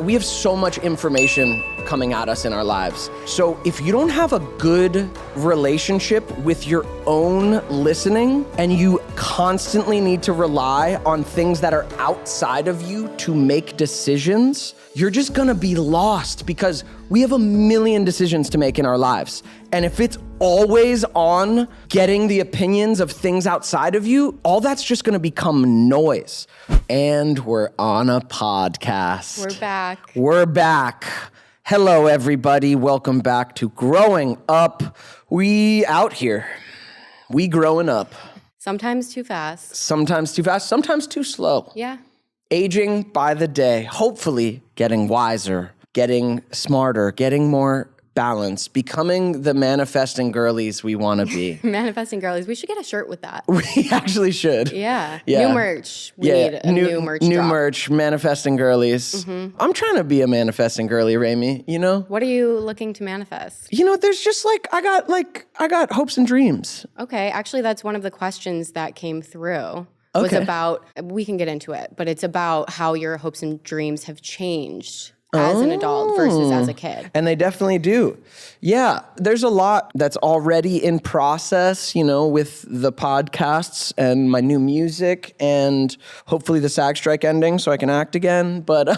we have so much information coming at us in our lives. So if you don't have a good relationship with your own listening and you constantly need to rely on things that are outside of you to make decisions, you're just gonna be lost because we have a million decisions to make in our lives. And if it's always on getting the opinions of things outside of you, all that's just gonna become noise. And we're on a podcast. We're back. Hello, everybody. Welcome back to Growing Up. We out here. We growing up. Sometimes too fast. Sometimes too fast, sometimes too slow. Yeah. Aging by the day, hopefully getting wiser, getting smarter, getting more balanced, becoming the manifesting girlies we want to be. Manifesting girlies. We should get a shirt with that. We actually should. Yeah. New merch. We need a new merch New drop. merch, manifesting girlies. Mm-hmm. I'm trying to be a manifesting girly, Rami, you know? What are you looking to manifest? You know, there's just I got hopes and dreams. Okay. Actually, that's one of the questions that came through. Okay. Was about, we can get into it, but it's about how your hopes and dreams have changed as an adult versus as a kid. And they definitely do. Yeah, there's a lot that's already in process, you know, with the podcasts and my new music and hopefully the SAG strike ending so I can act again. But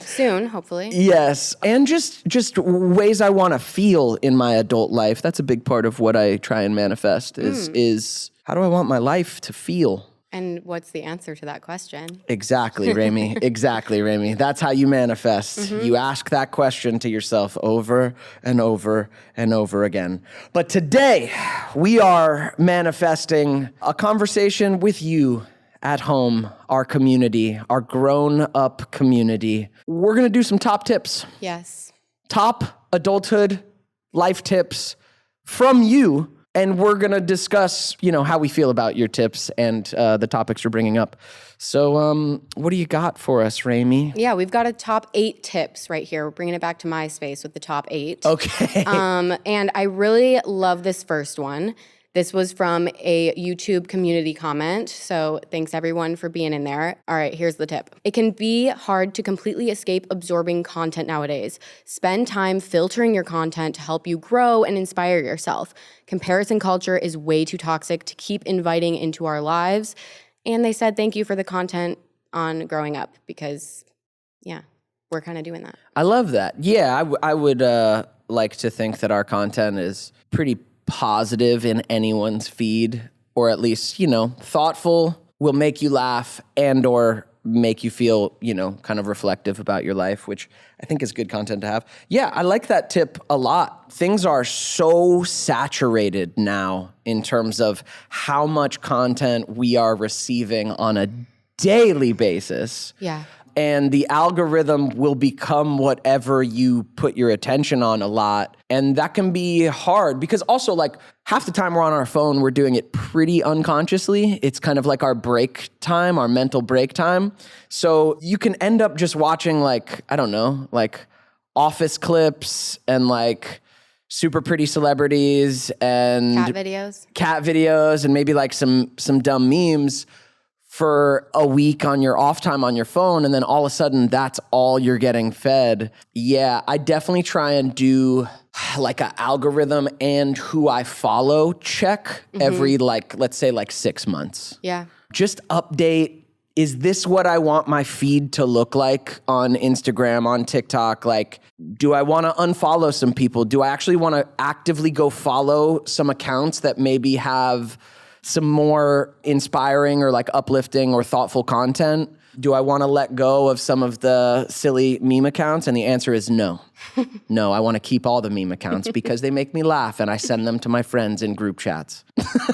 soon, hopefully. Yes, and just ways I want to feel in my adult life. That's a big part of what I try and manifest is how do I want my life to feel? And what's the answer to that question? Exactly, Rami. Exactly, Rami. That's how you manifest. Mm-hmm. You ask that question to yourself over and over and over again. But today, we are manifesting a conversation with you at home, our community, our grown-up community. We're going to do some top tips. Yes. Top adulthood life tips from you. And we're going to discuss, you know, how we feel about your tips and the topics you're bringing up. So what do you got for us, Rami? Yeah, we've got a top 8 tips right here. We're bringing it back to MySpace with the top 8. Okay. And I really love this first one. This was from a YouTube community comment, so thanks everyone for being in there. All right, here's the tip. It can be hard to completely escape absorbing content nowadays. Spend time filtering your content to help you grow and inspire yourself. Comparison culture is way too toxic to keep inviting into our lives. And they said thank you for the content on growing up because, yeah, we're kind of doing that. I love that. Yeah, I would like to think that our content is pretty positive in anyone's feed, or at least, you know, thoughtful, will make you laugh and or make you feel, you know, kind of reflective about your life, which I think is good content to have. Yeah, I like that tip a lot. Things are so saturated now in terms of how much content we are receiving on a daily basis. Yeah. And the algorithm will become whatever you put your attention on a lot. And that can be hard because also like half the time we're on our phone, we're doing it pretty unconsciously. It's kind of like our break time, our mental break time. So you can end up just watching like, I don't know, like office clips and like super pretty celebrities and cat videos and maybe like some dumb memes for a week on your off time on your phone, and then all of a sudden that's all you're getting fed. Yeah, I definitely try and do like an algorithm and who I follow check every like, let's say like 6 months. Yeah. Just update, is this what I want my feed to look like on Instagram, on TikTok? Like, do I want to unfollow some people? Do I actually want to actively go follow some accounts that maybe have some more inspiring or like uplifting or thoughtful content? Do I want to let go of some of the silly meme accounts? And the answer is no. No, I want to keep all the meme accounts because they make me laugh and I send them to my friends in group chats.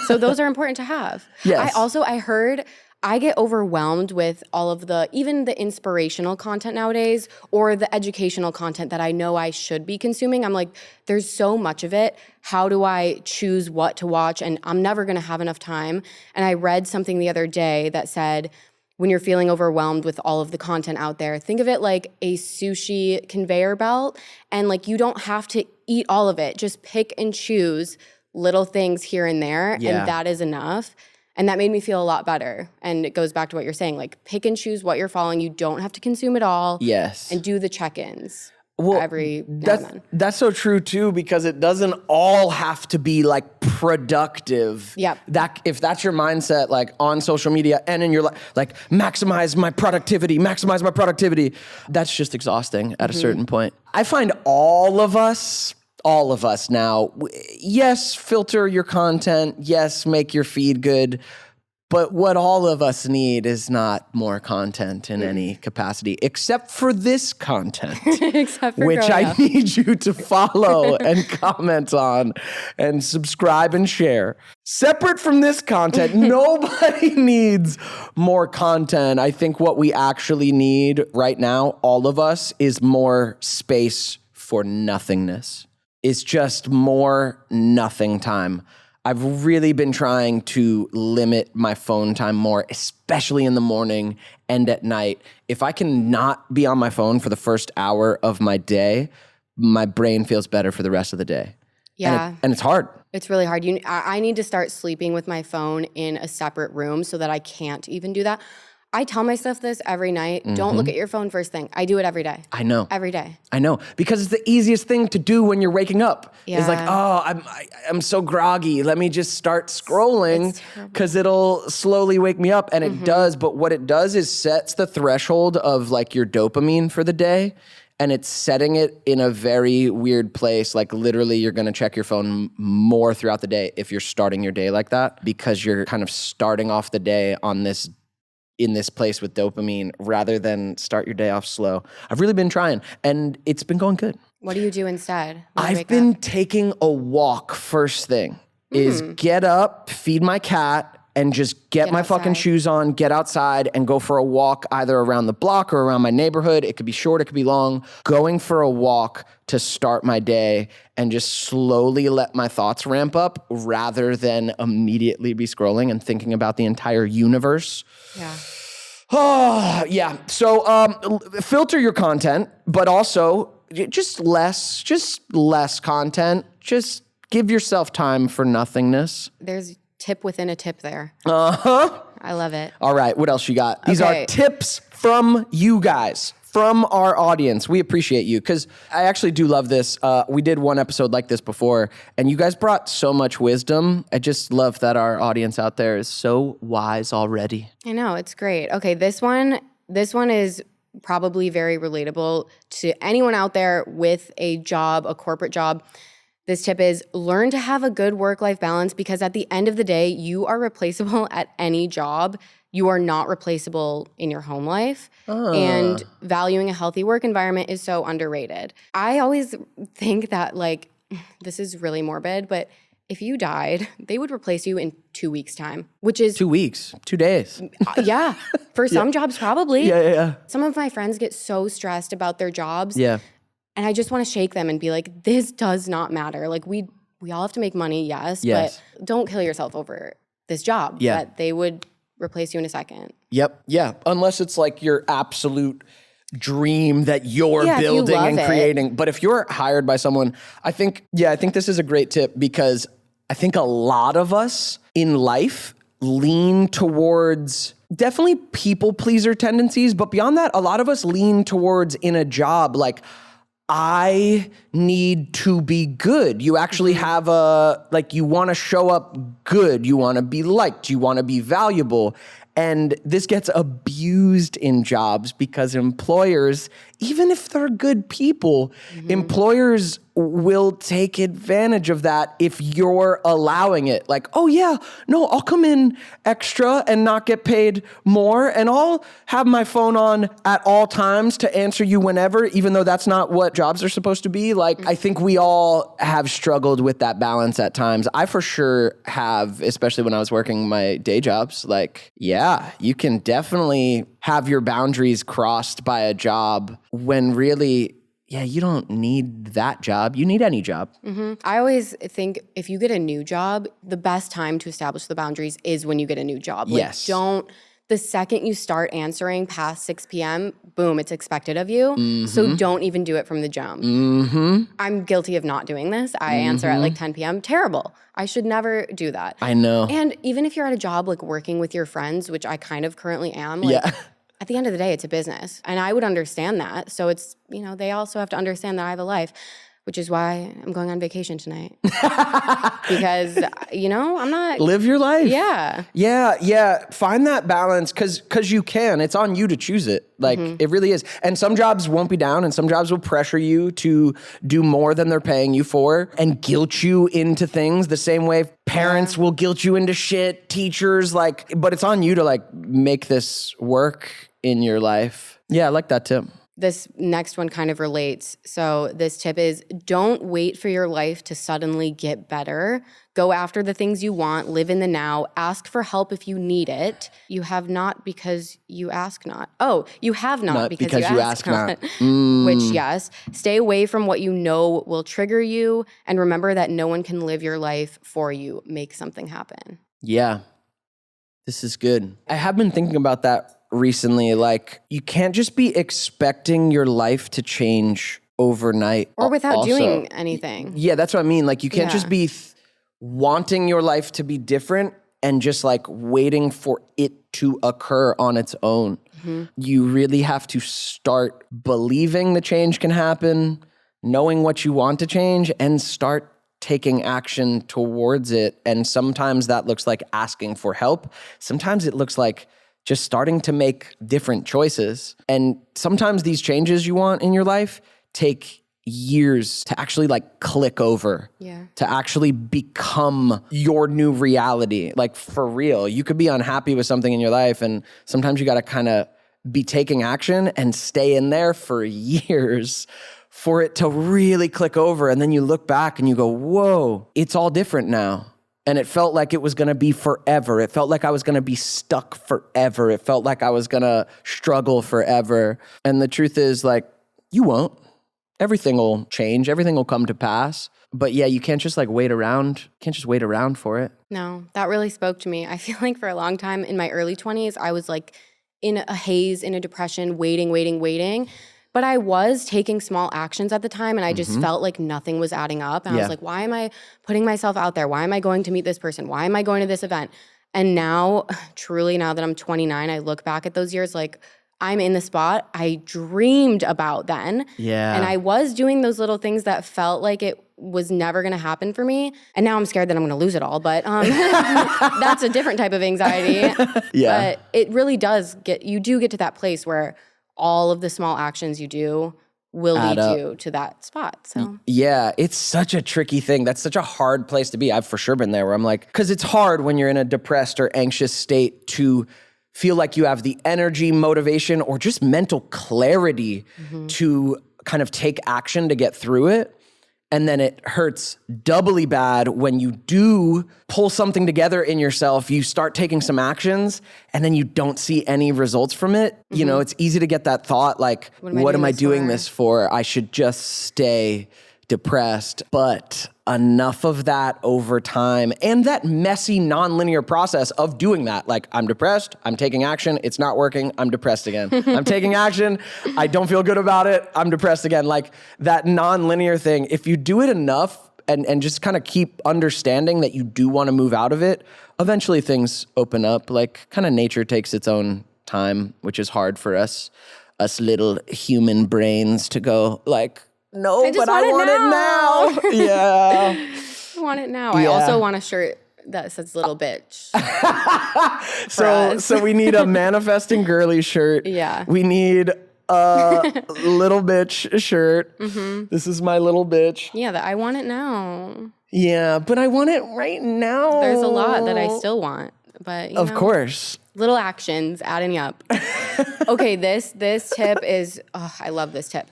So those are important to have. Yes. I heard I get overwhelmed with all of even the inspirational content nowadays or the educational content that I know I should be consuming. I'm like, there's so much of it. How do I choose what to watch? And I'm never going to have enough time. And I read something the other day that said, when you're feeling overwhelmed with all of the content out there, think of it like a sushi conveyor belt. And like, you don't have to eat all of it. Just pick and choose little things here and there. Yeah. And that is enough. And that made me feel a lot better. And it goes back to what you're saying, like pick and choose what you're following. You don't have to consume it all. Yes. And do the check-ins. Well, every now and then. That's so true too, because it doesn't all have to be like productive. Yep. If that's your mindset, like on social media and in your life, like maximize my productivity, that's just exhausting at a certain point. I find all of us now, yes, filter your content, yes, make your feed good. But what all of us need is not more content in any capacity, except for this content, Except for which I need you to follow and comment on and subscribe and share. Separate from this content, nobody needs more content. I think what we actually need right now, all of us, is more space for nothingness. It's just more nothing time. I've really been trying to limit my phone time more, especially in the morning and at night. If I can not be on my phone for the first hour of my day, my brain feels better for the rest of the day. Yeah. And it's hard. It's really hard. I need to start sleeping with my phone in a separate room so that I can't even do that. I tell myself this every night. Don't look at your phone first thing. I do it every day. I know. Every day. I know. Because it's the easiest thing to do when you're waking up. Yeah. It's like, oh, I'm so groggy. Let me just start scrolling because it'll slowly wake me up. And it does. But what it does is sets the threshold of like your dopamine for the day. And it's setting it in a very weird place. Like literally you're going to check your phone more throughout the day if you're starting your day like that, because you're kind of starting off the day in this place with dopamine rather than start your day off slow. I've really been trying and it's been going good. What do you do instead? I've been taking a walk first thing. Is get up, feed my cat, and just get my fucking shoes on, get outside and go for a walk either around the block or around my neighborhood. It could be short, it could be long. Going for a walk to start my day and just slowly let my thoughts ramp up rather than immediately be scrolling and thinking about the entire universe. Yeah. Oh, yeah. So filter your content, but also just less content. Just give yourself time for nothingness. There's tip within a tip there. Uh-huh. I love it. All right, what else you got? These are tips from you guys, from our audience. We appreciate you because I actually do love this. We did one episode like this before, and you guys brought so much wisdom. I just love that our audience out there is so wise already. I know, it's great. Okay, this one is probably very relatable to anyone out there with a job, a corporate job. This tip is learn to have a good work-life balance because at the end of the day, you are replaceable at any job. You are not replaceable in your home life. And valuing a healthy work environment is so underrated. I always think that, like, this is really morbid, but if you died, they would replace you in 2 weeks' time, which is 2 weeks, 2 days. Yeah. For some jobs, probably. Yeah. Some of my friends get so stressed about their jobs. Yeah. And I just want to shake them and be like, this does not matter. Like we all have to make money, yes, but don't kill yourself over this job. Yeah. That they would replace you in a second. Yep. Yeah. Unless it's like your absolute dream that you're building and creating. But if you're hired by someone, I think this is a great tip because I think a lot of us in life lean towards definitely people pleaser tendencies. But beyond that, a lot of us lean towards in a job like, I need to be good. You actually have you want to show up good. You want to be liked. You want to be valuable. And this gets abused in jobs because employers, even if they're good people, employers will take advantage of that if you're allowing it. Like, oh yeah, no, I'll come in extra and not get paid more, and I'll have my phone on at all times to answer you whenever, even though that's not what jobs are supposed to be. Like, I think we all have struggled with that balance at times. I for sure have, especially when I was working my day jobs. Like, yeah, you can definitely have your boundaries crossed by a job when really, you don't need that job. You need any job. I always think if you get a new job, the best time to establish the boundaries is when you get a new job. Like, Yes. the the second you start answering past 6 p.m., boom, it's expected of you. So don't even do it from the jump. I'm guilty of not doing this. I answer at like 10 p.m. Terrible. I should never do that. I know. And even if you're at a job like working with your friends, which I kind of currently am, like at the end of the day, it's a business. And I would understand that. So it's, they also have to understand that I have a life, which is why I'm going on vacation tonight. Because, I'm not... Live your life. Yeah. Yeah. Find that balance because you can. It's on you to choose it. Like, it really is. And some jobs won't be down and some jobs will pressure you to do more than they're paying you for and guilt you into things the same way parents will guilt you into shit, teachers, but it's on you to make this work in your life. Yeah, I like that tip. This next one kind of relates. So this tip is, don't wait for your life to suddenly get better. Go after the things you want, live in the now, ask for help if you need it. You have not because you ask not. Oh, you have not because you ask not. Which, yes. Stay away from what you know will trigger you, and remember that no one can live your life for you. Make something happen. Yeah. This is good. I have been thinking about that recently. You can't just be expecting your life to change overnight. Or without doing anything. Yeah, that's what I mean. You can't just be wanting your life to be different and just waiting for it to occur on its own. You really have to start believing the change can happen, knowing what you want to change, and start taking action towards it. And sometimes that looks like asking for help. Sometimes it looks like just starting to make different choices. And sometimes these changes you want in your life take years to actually click over, to actually become your new reality. For real, you could be unhappy with something in your life, and sometimes you got to kind of be taking action and stay in there for years for it to really click over. And then you look back and you go, whoa, it's all different now. And it felt like it was going to be forever. It felt like I was going to be stuck forever. It felt like I was going to struggle forever. And the truth is, you won't. Everything will change. Everything will come to pass. But yeah, you can't just wait around. You can't just wait around for it. No, that really spoke to me. I feel like for a long time in my early 20s, I was in a haze, in a depression, waiting. But I was taking small actions at the time, and I just felt like nothing was adding up. And I was like, why am I putting myself out there? Why am I going to meet this person? Why am I going to this event? And now, truly, now that I'm 29, I look back at those years I'm in the spot I dreamed about then. Yeah. And I was doing those little things that felt like it was never going to happen for me. And now I'm scared that I'm going to lose it all. But that's a different type of anxiety. Yeah. But it really does you do get to that place where all of the small actions you do will lead you to that spot. So yeah, it's such a tricky thing. That's such a hard place to be. I've for sure been there where I'm because it's hard when you're in a depressed or anxious state to feel like you have the energy, motivation, or just mental clarity to kind of take action to get through it. And then it hurts doubly bad when you do pull something together in yourself, you start taking some actions, and then you don't see any results from it. It's easy to get that thought what am I doing this for? I should just stay depressed. But enough of that over time and that messy nonlinear process of doing that. I'm depressed, I'm taking action, it's not working, I'm depressed again. I'm taking action, I don't feel good about it, I'm depressed again. That nonlinear thing, if you do it enough and just kind of keep understanding that you do want to move out of it, eventually things open up. Kind of nature takes its own time, which is hard for us little human brains to go no, but I want it now. Yeah. I want it now. I also want a shirt that says little bitch. So we need a manifesting girly shirt. Yeah. We need a little bitch shirt. This is my little bitch. Yeah, I want it now. Yeah, but I want it right now. There's a lot that I still want. But of course. Little actions adding up. Okay, this tip is, I love this tip.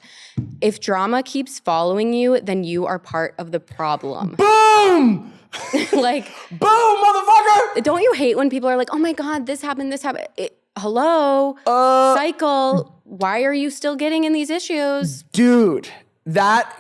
If drama keeps following you, then you are part of the problem. Boom! Boom, motherfucker! Don't you hate when people are oh my God, this happened. Hello? Cycle. Why are you still getting in these issues? Dude,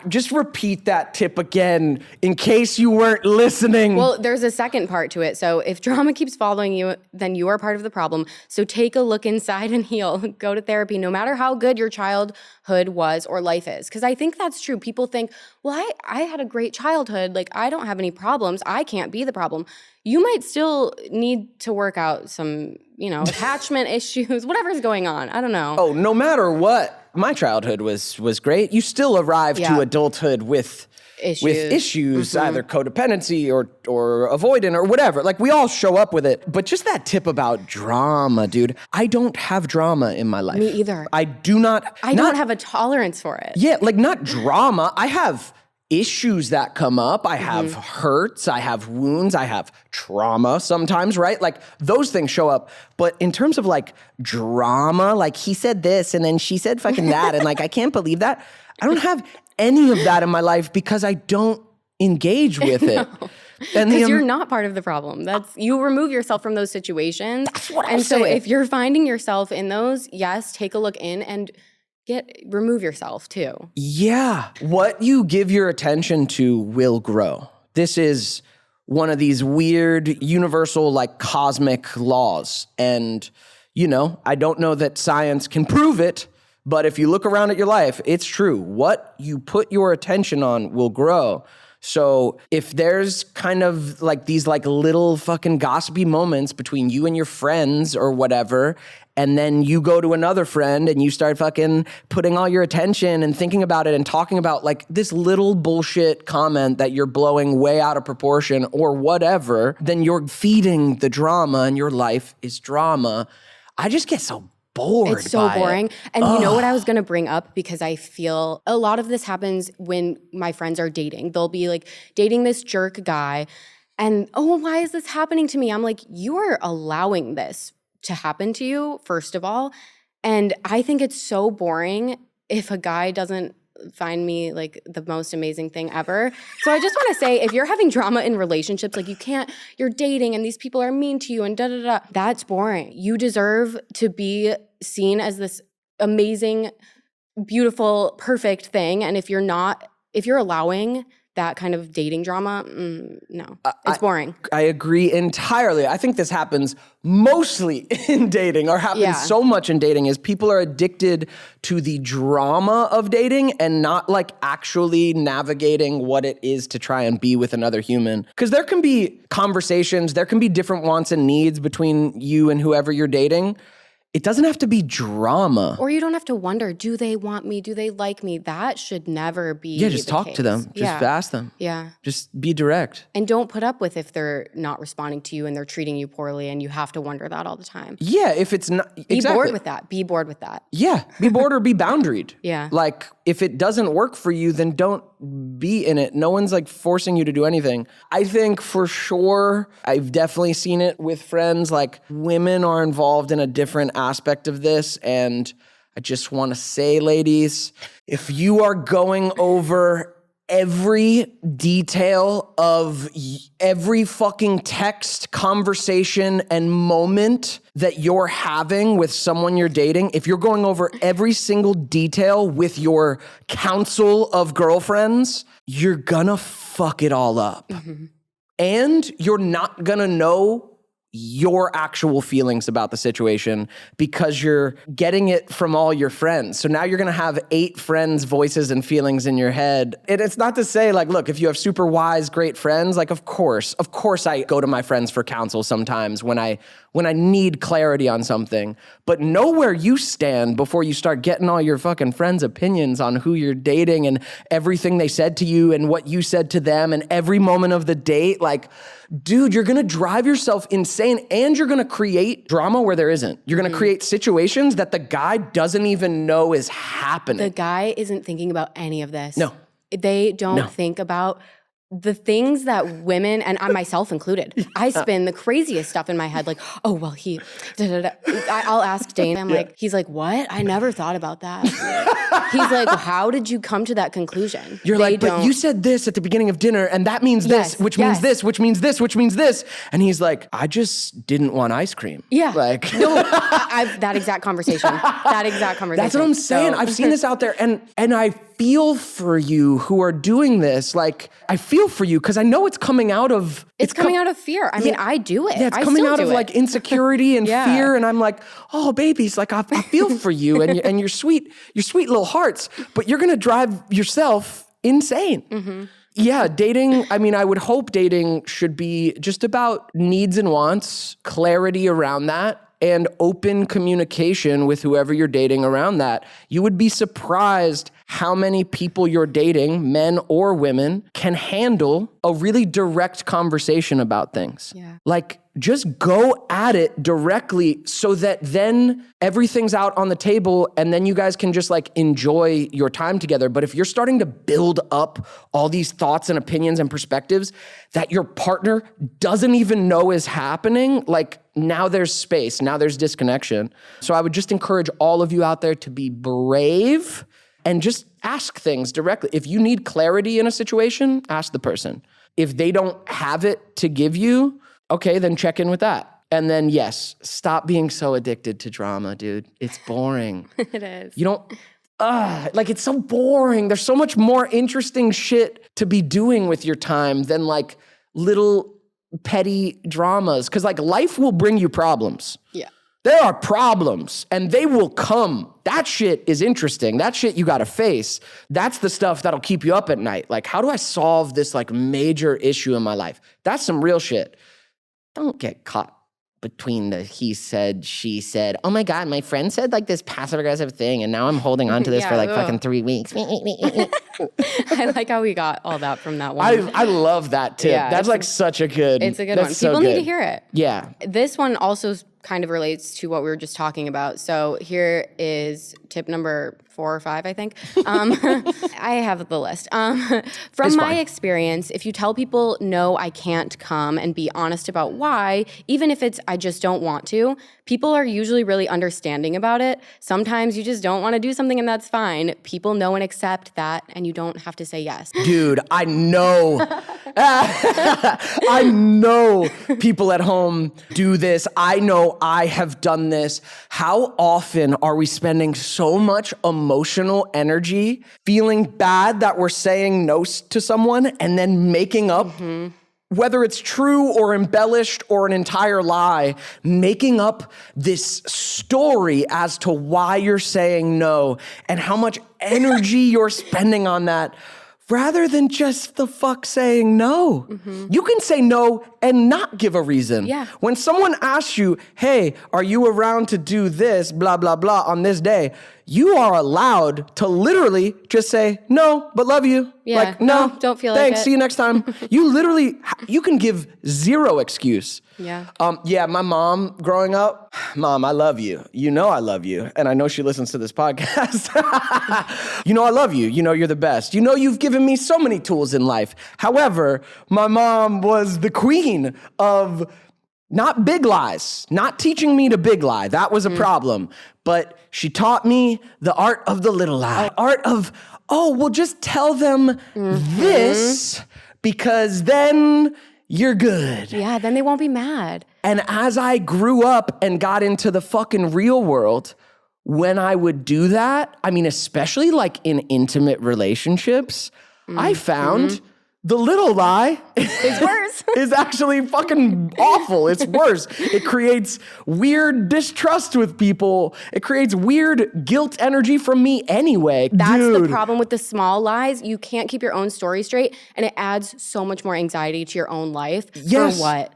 Just repeat that tip again in case you weren't listening. Well, there's a second part to it. So if drama keeps following you, then you are part of the problem. So take a look inside and heal. Go to therapy, no matter how good your childhood was or life is. Because I think that's true. People think, well, I had a great childhood. Like, I don't have any problems. I can't be the problem. You might still need to work out some, attachment issues, whatever's going on. I don't know. Oh, no matter what. My childhood was great. You still arrive to adulthood with issues, either codependency or avoidant or whatever. Like, we all show up with it. But just that tip about drama, dude. I don't have drama in my life. Me either. I do not. I don't have a tolerance for it. Yeah, like, not drama. I have issues that come up. I have hurts. I have wounds. I have trauma sometimes, right? Like, those things show up. But in terms of like drama, like, he said this and then she said fucking that. And like, I can't believe that. I don't have any of that in my life because I don't engage with it. Because you're not part of the problem. You remove yourself from those situations. That's what I'm saying. And so if you're finding yourself in those, yes, take a look in and remove yourself too. Yeah. What you give your attention to will grow. This is one of these weird, universal, like, cosmic laws. And, I don't know that science can prove it, but if you look around at your life, it's true. What you put your attention on will grow. So if there's kind of like these like little fucking gossipy moments between you and your friends or whatever, and then you go to another friend and you start fucking putting all your attention and thinking about it and talking about like this little bullshit comment that you're blowing way out of proportion or whatever, then you're feeding the drama and your life is drama. I just get so bored. It's so boring. And you know what I was going to bring up, because I feel a lot of this happens when my friends are dating. They'll be like dating this jerk guy and, why is this happening to me? I'm like, you are allowing this to happen to you, first of all. And I think it's so boring if a guy doesn't find me like the most amazing thing ever. So I just want to say, if you're having drama in relationships, like you're dating and these people are mean to you and da-da-da, that's boring. You deserve to be seen as this amazing, beautiful, perfect thing. And if you're allowing that kind of dating drama, no, it's boring. I agree entirely. I think this happens mostly in dating, or happens so much in dating, is people are addicted to the drama of dating and not like actually navigating what it is to try and be with another human. Because there can be conversations, there can be different wants and needs between you and whoever you're dating. It doesn't have to be drama. Or you don't have to wonder, do they want me? Do they like me? That should never be the just talk case. to them. Just ask them. Yeah. Just be direct. And don't put up with if they're not responding to you and they're treating you poorly and you have to wonder that all the time. Yeah, if it's not... Be bored with that. Be bored with that. Yeah, be bored or be boundaried. Yeah. Like, if it doesn't work for you, then don't be in it. No one's like forcing you to do anything. I think for sure, I've definitely seen it with friends, like women are involved in a different aspect of this. And I just want to say, ladies, if you are going over every detail of every fucking text, conversation, and moment that you're having with someone you're dating, if you're going over every single detail with your council of girlfriends, you're gonna fuck it all up. Mm-hmm. And you're not gonna know your actual feelings about the situation because you're getting it from all your friends. So now you're going to have 8 friends' voices and feelings in your head. And it's not to say like, look, if you have super wise, great friends, like of course I go to my friends for counsel sometimes when I need clarity on something, but know where you stand before you start getting all your fucking friends' opinions on who you're dating and everything they said to you and what you said to them and every moment of the date. Like, dude, you're gonna drive yourself insane and you're gonna create drama where there isn't. You're gonna create situations that the guy doesn't even know is happening. The guy isn't thinking about any of this. No. They don't think about the things that women, and I myself included, I spin the craziest stuff in my head, like, oh, well, he, I'll ask Dane, I'm like, he's like, what? I never thought about that. He's like, how did you come to that conclusion? You're like, but you said this at the beginning of dinner, and that means this, which means this, which means this, which means this. And he's like, I just didn't want ice cream. Yeah. Like, no, I've that exact conversation. That's what I'm saying. I've seen this out there, and I feel for you who are doing this. Like, I feel for you because I know it's coming out of... It's coming out of fear. I mean, I do it. Yeah, it's coming out of like insecurity and fear. And I'm like, oh, babies, like I feel for you and your sweet little hearts, but you're going to drive yourself insane. Mm-hmm. Yeah, dating, I mean, I would hope dating should be just about needs and wants, clarity around that, and open communication with whoever you're dating around that. You would be surprised how many people you're dating, men or women, can handle a really direct conversation about things. Yeah. Like, just go at it directly so that then everything's out on the table and then you guys can just like enjoy your time together. But if you're starting to build up all these thoughts and opinions and perspectives that your partner doesn't even know is happening, like now there's space, now there's disconnection. So I would just encourage all of you out there to be brave and just ask things directly. If you need clarity in a situation, ask the person. If they don't have it to give you, okay, then check in with that. And then yes, stop being so addicted to drama, dude. It's boring. It is. You don't, like it's so boring. There's so much more interesting shit to be doing with your time than like little petty dramas. Cause like life will bring you problems. Yeah. There are problems and they will come. That shit is interesting. That shit you gotta face. That's the stuff that'll keep you up at night. Like, how do I solve this like major issue in my life? That's some real shit. Don't get caught between the he said, she said, oh my God, my friend said like this passive aggressive thing and now I'm holding on to this for like fucking 3 weeks. I like how we got all that from that one. I love that tip. Yeah, that's like such a good. It's a good one. People need to hear it. Yeah. This one also kind of relates to what we were just talking about. So here is tip number 4 or 5, I think. I have the list. From my experience, if you tell people, no, I can't come, and be honest about why, even if it's, I just don't want to, people are usually really understanding about it. Sometimes you just don't want to do something and that's fine. People know and accept that, and you don't have to say yes. Dude, I know. I know people at home do this. I know I have done this. How often are we spending so much emotional energy feeling bad that we're saying no to someone and then making up, whether it's true or embellished or an entire lie, making up this story as to why you're saying no and how much energy you're spending on that, rather than just the fuck saying no. You can say no and not give a reason. Yeah. When someone asks you, hey, are you around to do this, blah, blah, blah, on this day, you are allowed to literally just say, no, but love you. Yeah. Like, no, don't feel thanks, like it. see you next time. You can give zero excuse. Yeah. Yeah, my mom growing up, Mom, I love you. You know I love you. And I know she listens to this podcast. You know I love you. You know you're the best. You know you've given me so many tools in life. However, my mom was the queen of not big lies, not teaching me to big lie. That was a problem. But she taught me the art of the little lie. Art of, well, just tell them this because then you're good. Yeah, then they won't be mad. And as I grew up and got into the fucking real world, when I would do that, I mean, especially like in intimate relationships, I found the little lie It's worse. is actually fucking awful. It's worse. It creates weird distrust with people. It creates weird guilt energy from me anyway. That's the problem with the small lies. You can't keep your own story straight, and it adds so much more anxiety to your own life. Yes. For what?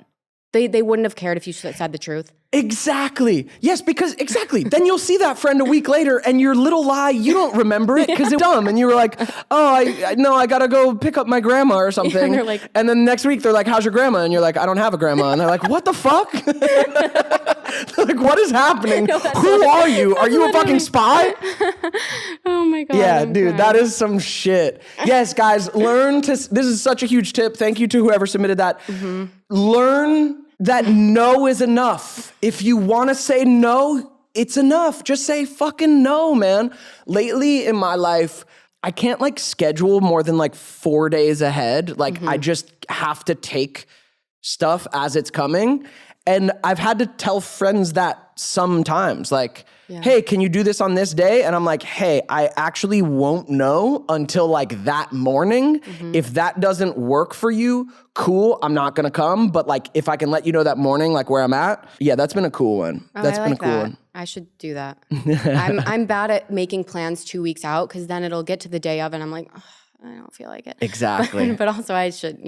They wouldn't have cared if you said the truth. Exactly. Yes, because exactly. Then you'll see that friend a week later and your little lie, you don't remember it because it's dumb. And you were like, I gotta go pick up my grandma or something. And they're like, and then next week they're like, how's your grandma? And you're like, I don't have a grandma. And they're like, what the fuck? Like, what is happening? Who are you? Are you a fucking spy? Oh my God. Yeah, I'm dude, crying. that is some shit. Yes, guys, this is such a huge tip. Thank you to whoever submitted that. Learn that no is enough. If you want to say no, it's enough. Just say fucking no, man. Lately in my life, I can't like schedule more than like 4 days ahead. Like I just have to take stuff as it's coming. And I've had to tell friends that sometimes, like, hey, can you do this on this day? And I'm like, hey, I actually won't know until like that morning. If that doesn't work for you, cool, I'm not gonna come. But like, if I can let you know that morning, like where I'm at, yeah, that's been a cool one. That's been a cool one. I should do that. I'm bad at making plans 2 weeks out because then it'll get to the day of and I'm like, oh, I don't feel like it. Exactly. But also I should,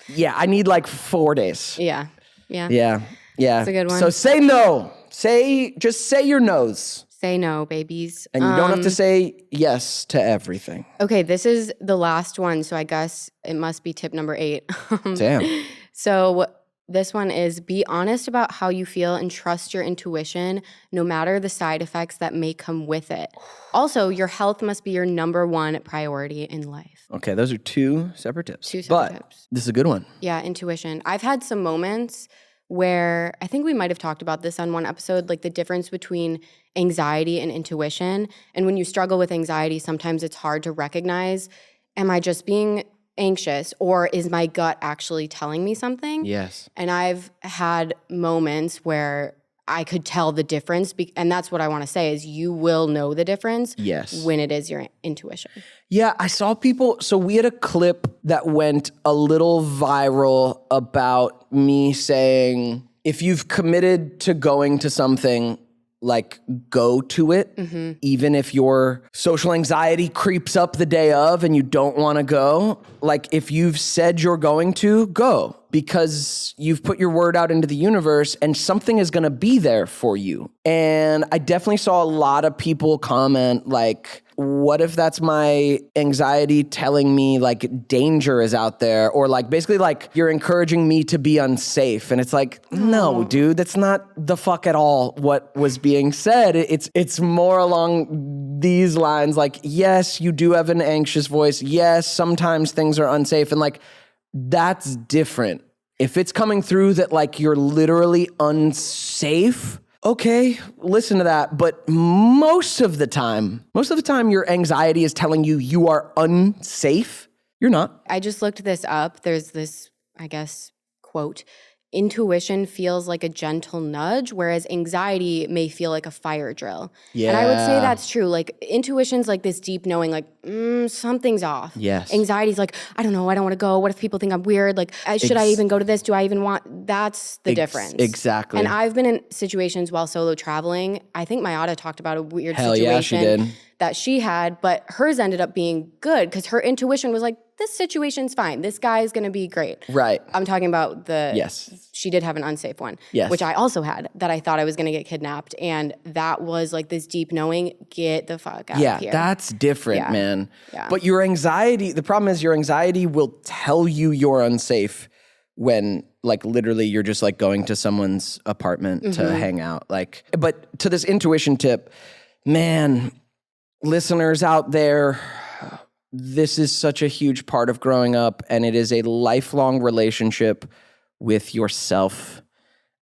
Yeah, I need like 4 days. Yeah. Yeah. That's a good one. So say no. Just say your no's. Say no, babies. And you don't have to say yes to everything. Okay, this is the last one, so I guess it must be tip number 8. Damn. So this one is be honest about how you feel and trust your intuition, no matter the side effects that may come with it. Also, your health must be your number one priority in life. Okay, those are 2 separate tips. 2 separate tips. This is a good one. Yeah, intuition. I've had some moments where I think we might have talked about this on one episode, like the difference between anxiety and intuition. And when you struggle with anxiety, sometimes it's hard to recognize, am I just being anxious or is my gut actually telling me something? Yes. And I've had moments where I could tell the difference. And that's what I want to say is you will know the difference when it is your intuition. Yeah, I saw people. So we had a clip that went a little viral about me saying, if you've committed to going to something, like go to it, even if your social anxiety creeps up the day of and you don't want to go. Like if you've said you're going to, go, because you've put your word out into the universe and something is going to be there for you. And I definitely saw a lot of people comment like, what if that's my anxiety telling me like danger is out there, or like basically like you're encouraging me to be unsafe? And it's like, no, dude, that's not the fuck at all what was being said. It's more along these lines, like, yes, you do have an anxious voice. Yes, sometimes things are unsafe. And like, that's different. If it's coming through that like you're literally unsafe, okay, listen to that. But most of the time your anxiety is telling you you are unsafe. You're not. I just looked this up. There's this, I guess, quote, intuition feels like a gentle nudge, whereas anxiety may feel like a fire drill. Yeah. And I would say that's true. Like intuition's like this deep knowing, like, something's off. Yes. Anxiety's like, I don't know, I don't want to go. What if people think I'm weird? Like, should I even go to this? Do I even want? That's the difference. Exactly. And I've been in situations while solo traveling. I think Mayada talked about a weird Hell situation yeah, she did. that she had, but hers ended up being good because her intuition was like, this situation's fine. This guy is going to be great. Right. I'm talking about she did have an unsafe one, which I also had, that I thought I was going to get kidnapped. And that was like this deep knowing, get the fuck out of here. Yeah, that's different, man. Yeah. But your anxiety, the problem is your anxiety will tell you you're unsafe when like literally you're just like going to someone's apartment to hang out. Like, but to this intuition tip, man, listeners out there, this is such a huge part of growing up, and it is a lifelong relationship with yourself.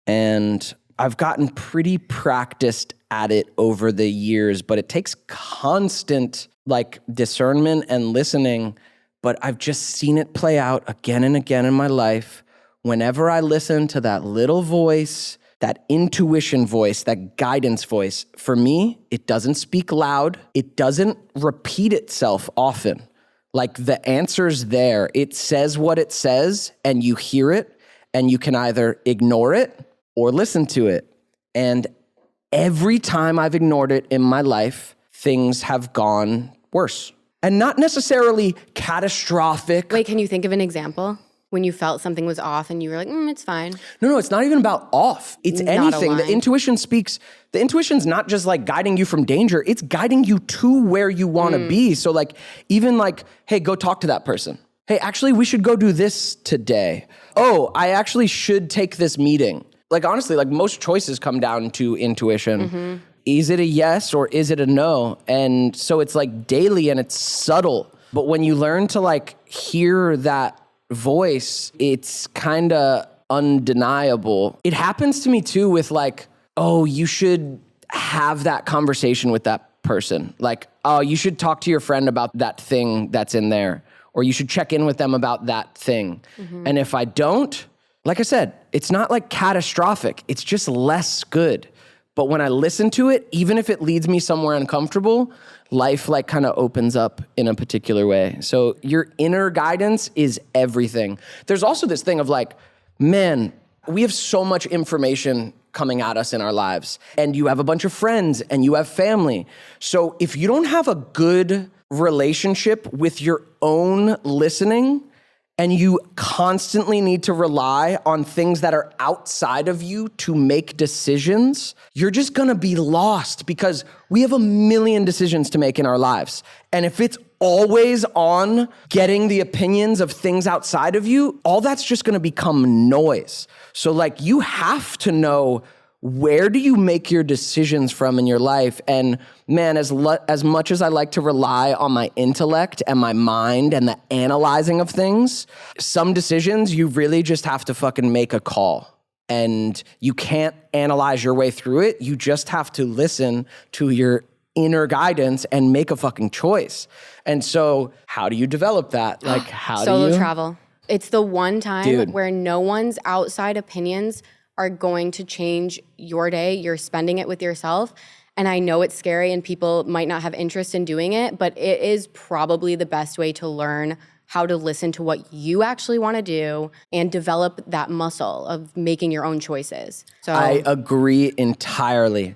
And I've gotten pretty practiced at it over the years, but it takes constant like discernment and listening. But I've just seen it play out again and again in my life. Whenever I listen to that little voice, that intuition voice, that guidance voice, for me, it doesn't speak loud. It doesn't repeat itself often. Like the answer's there. It says what it says and you hear it and you can either ignore it or listen to it. And every time I've ignored it in my life, things have gone worse. And not necessarily catastrophic. Wait, can you think of an example? When you felt something was off and you were like, it's fine. No, it's not even about off. It's Not anything. aligned. The intuition speaks. The intuition's not just like guiding you from danger. It's guiding you to where you want to be. So like, even like, hey, go talk to that person. Hey, actually, we should go do this today. Oh, I actually should take this meeting. like honestly, like most choices come down to intuition. Is it a yes or is it a no? And so it's like daily and it's subtle. But when you learn to like hear that voice, it's kind of undeniable. It happens to me too with like, oh, you should have that conversation with that person. Like, oh, you should talk to your friend about that thing that's in there, or you should check in with them about that thing. And if I don't, like I said, it's not like catastrophic. It's just less good. But when I listen to it, even if it leads me somewhere uncomfortable, life like kind of opens up in a particular way. So your inner guidance is everything. There's also this thing of like, man, we have so much information coming at us in our lives, and you have a bunch of friends and you have family. So if you don't have a good relationship with your own listening, and you constantly need to rely on things that are outside of you to make decisions, you're just gonna be lost because we have a million decisions to make in our lives. And if it's always on getting the opinions of things outside of you, all that's just gonna become noise. So like you have to know, where do you make your decisions from in your life? And man, as much as I like to rely on my intellect and my mind and the analyzing of things, some decisions you really just have to fucking make a call. And you can't analyze your way through it. You just have to listen to your inner guidance and make a fucking choice. And so how do you develop that? Like how do you? Solo travel. It's the one time Dude. where no one's outside opinions are going to change your day. You're spending it with yourself. And I know it's scary and people might not have interest in doing it, but it is probably the best way to learn how to listen to what you actually want to do and develop that muscle of making your own choices. So I agree entirely.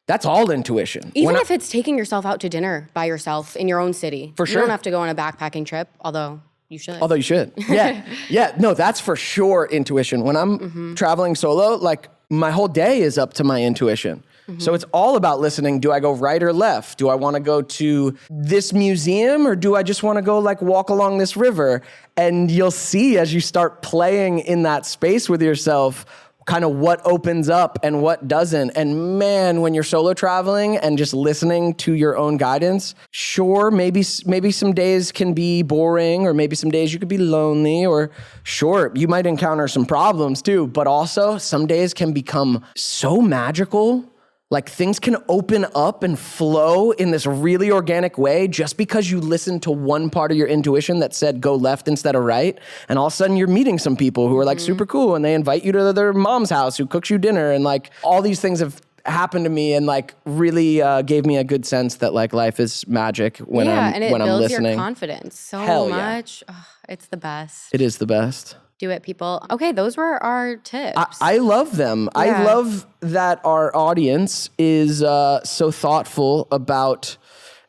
That's all intuition. even if it's taking yourself out to dinner by yourself in your own city. For sure. You don't have to go on a backpacking trip, although you should. Although you should. Yeah. Yeah. No, that's for sure intuition. When I'm traveling solo, like my whole day is up to my intuition. So it's all about listening. Do I go right or left? Do I want to go to this museum or do I just want to go like walk along this river? And you'll see as you start playing in that space with yourself, kind of what opens up and what doesn't. And man, when you're solo traveling and just listening to your own guidance, sure, maybe some days can be boring, or maybe some days you could be lonely, or sure, you might encounter some problems too, but also some days can become so magical. Like things can open up and flow in this really organic way just because you listened to one part of your intuition that said go left instead of right. And all of a sudden you're meeting some people who are like super cool and they invite you to their mom's house who cooks you dinner. And like all these things have happened to me and like really gave me a good sense that like life is magic when I'm and it builds listening. your confidence so Hell yeah. much. Oh, it's the best. It is the best. Do it, people. Okay, those were our tips. I love them. Yeah. I love that our audience is so thoughtful about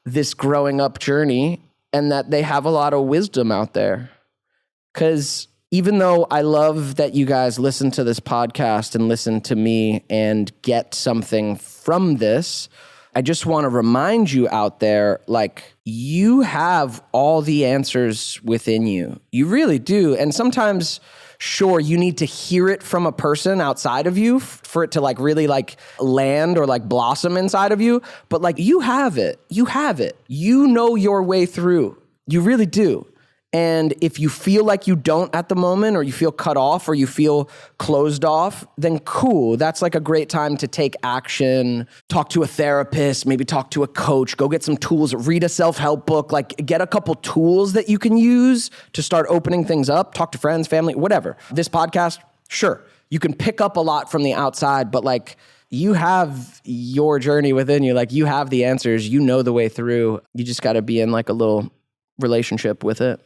this growing up journey and that they have a lot of wisdom out there. Because even though I love that you guys listen to this podcast and listen to me and get something from this, I just want to remind you out there, like, you have all the answers within you. You really do. And sometimes, sure, you need to hear it from a person outside of you for it to like really like land or like blossom inside of you. But like you have it. You have it. You know your way through. You really do. And if you feel like you don't at the moment, or you feel cut off, or you feel closed off, then cool. That's like a great time to take action, talk to a therapist, maybe talk to a coach, go get some tools, read a self-help book, like get a couple tools that you can use to start opening things up, talk to friends, family, whatever. This podcast, sure, you can pick up a lot from the outside, but like you have your journey within you. Like you have the answers, you know the way through. You just got to be in like a little relationship with it.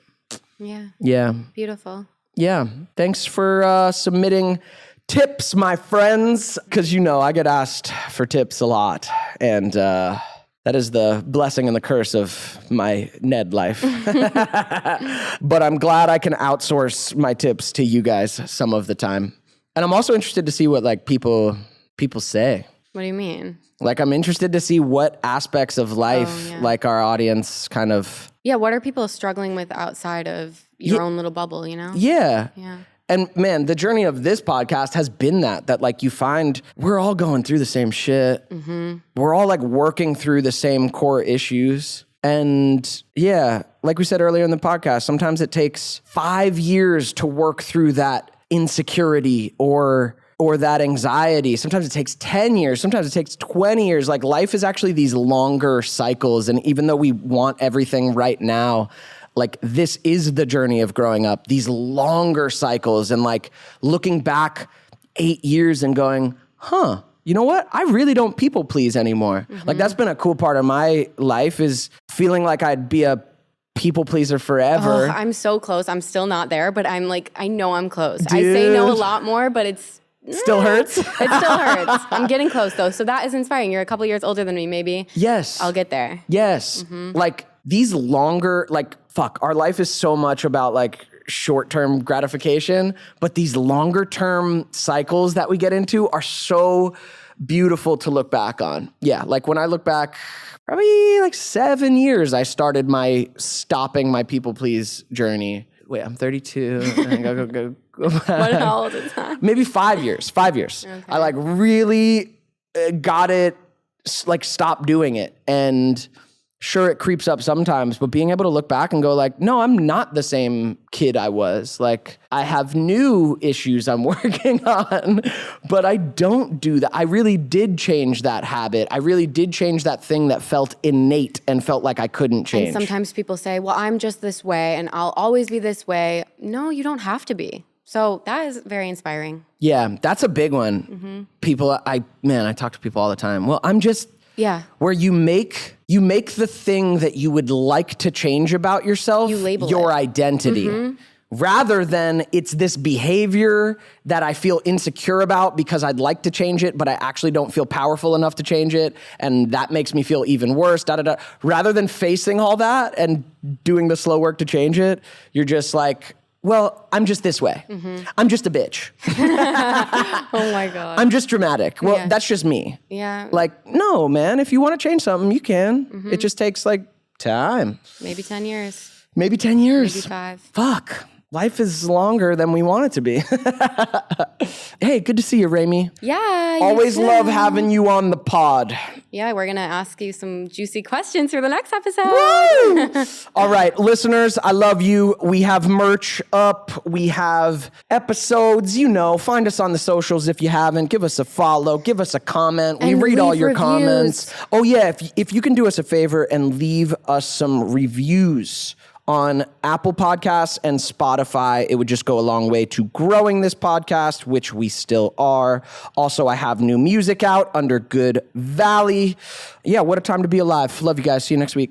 Yeah. Yeah. Beautiful. Yeah. Thanks for submitting tips, my friends. Because, you know, I get asked for tips a lot. And that is the blessing and the curse of my Ned life. But I'm glad I can outsource my tips to you guys some of the time. And I'm also interested to see what like people say. What do you mean? Like I'm interested to see what aspects of life like our audience kind of... Yeah, what are people struggling with outside of your own little bubble, you know? Yeah. Yeah. And man, the journey of this podcast has been that like you find we're all going through the same shit. We're all like working through the same core issues. And yeah, like we said earlier in the podcast, sometimes it takes 5 years to work through that insecurity or that anxiety. Sometimes it takes 10 years. Sometimes it takes 20 years. Like life is actually these longer cycles. And even though we want everything right now, like this is the journey of growing up, these longer cycles and like looking back 8 years and going, you know what? I really don't people please anymore. Like that's been a cool part of my life is feeling like I'd be a people pleaser forever. I'm so close. I'm still not there, but I'm like, I know I'm close. I say no a lot more, but it's still hurts. It still hurts. I'm getting close though. So that is inspiring. You're a couple years older than me, maybe. Yes. I'll get there. Yes. Like these longer, like, our life is so much about like short-term gratification, but these longer-term cycles that we get into are so beautiful to look back on. Yeah. Like when I look back, probably like 7 years, I started stopping my people please journey. Wait, I'm 32. go back. How old is that? Maybe 5 years. 5 years. Okay. I like really got it, like stopped doing it. And sure, it creeps up sometimes, but being able to look back and go like, no, I'm not the same kid I was. Like I have new issues I'm working on, but I don't do that. I really did change that habit. I really did change that thing that felt innate and felt like I couldn't change. And sometimes people say, well, I'm just this way and I'll always be this way. No, you don't have to be. So that is very inspiring. Yeah, that's a big one. People, I talk to people all the time. Well, I'm just... Yeah. Where you make the thing that you would like to change about yourself You label your it. identity. Rather than it's this behavior that I feel insecure about because I'd like to change it, but I actually don't feel powerful enough to change it. And that makes me feel even worse. Rather than facing all that and doing the slow work to change it, you're just like, well, I'm just this way. I'm just a bitch. Oh my God. I'm just dramatic. Well, Yeah. that's just me. Yeah. Like, no, man, if you want to change something, you can. It just takes like time. Maybe 10 years. Maybe 10 years. Maybe 5. Fuck. Life is longer than we want it to be. Hey, good to see you, Rami. Yeah. you Always too. love having you on the pod. Yeah, we're going to ask you some juicy questions for the next episode. Woo! All right, listeners, I love you. We have merch up. We have episodes. Find us on the socials if you haven't. Give us a follow. Give us a comment. We And read all leave your reviews. comments. Oh, yeah, if you can do us a favor and leave us some reviews on Apple Podcasts and Spotify, it would just go a long way to growing this podcast, which we still are. Also, I have new music out under Good Valley. Yeah, what a time to be alive. Love you guys. See you next week.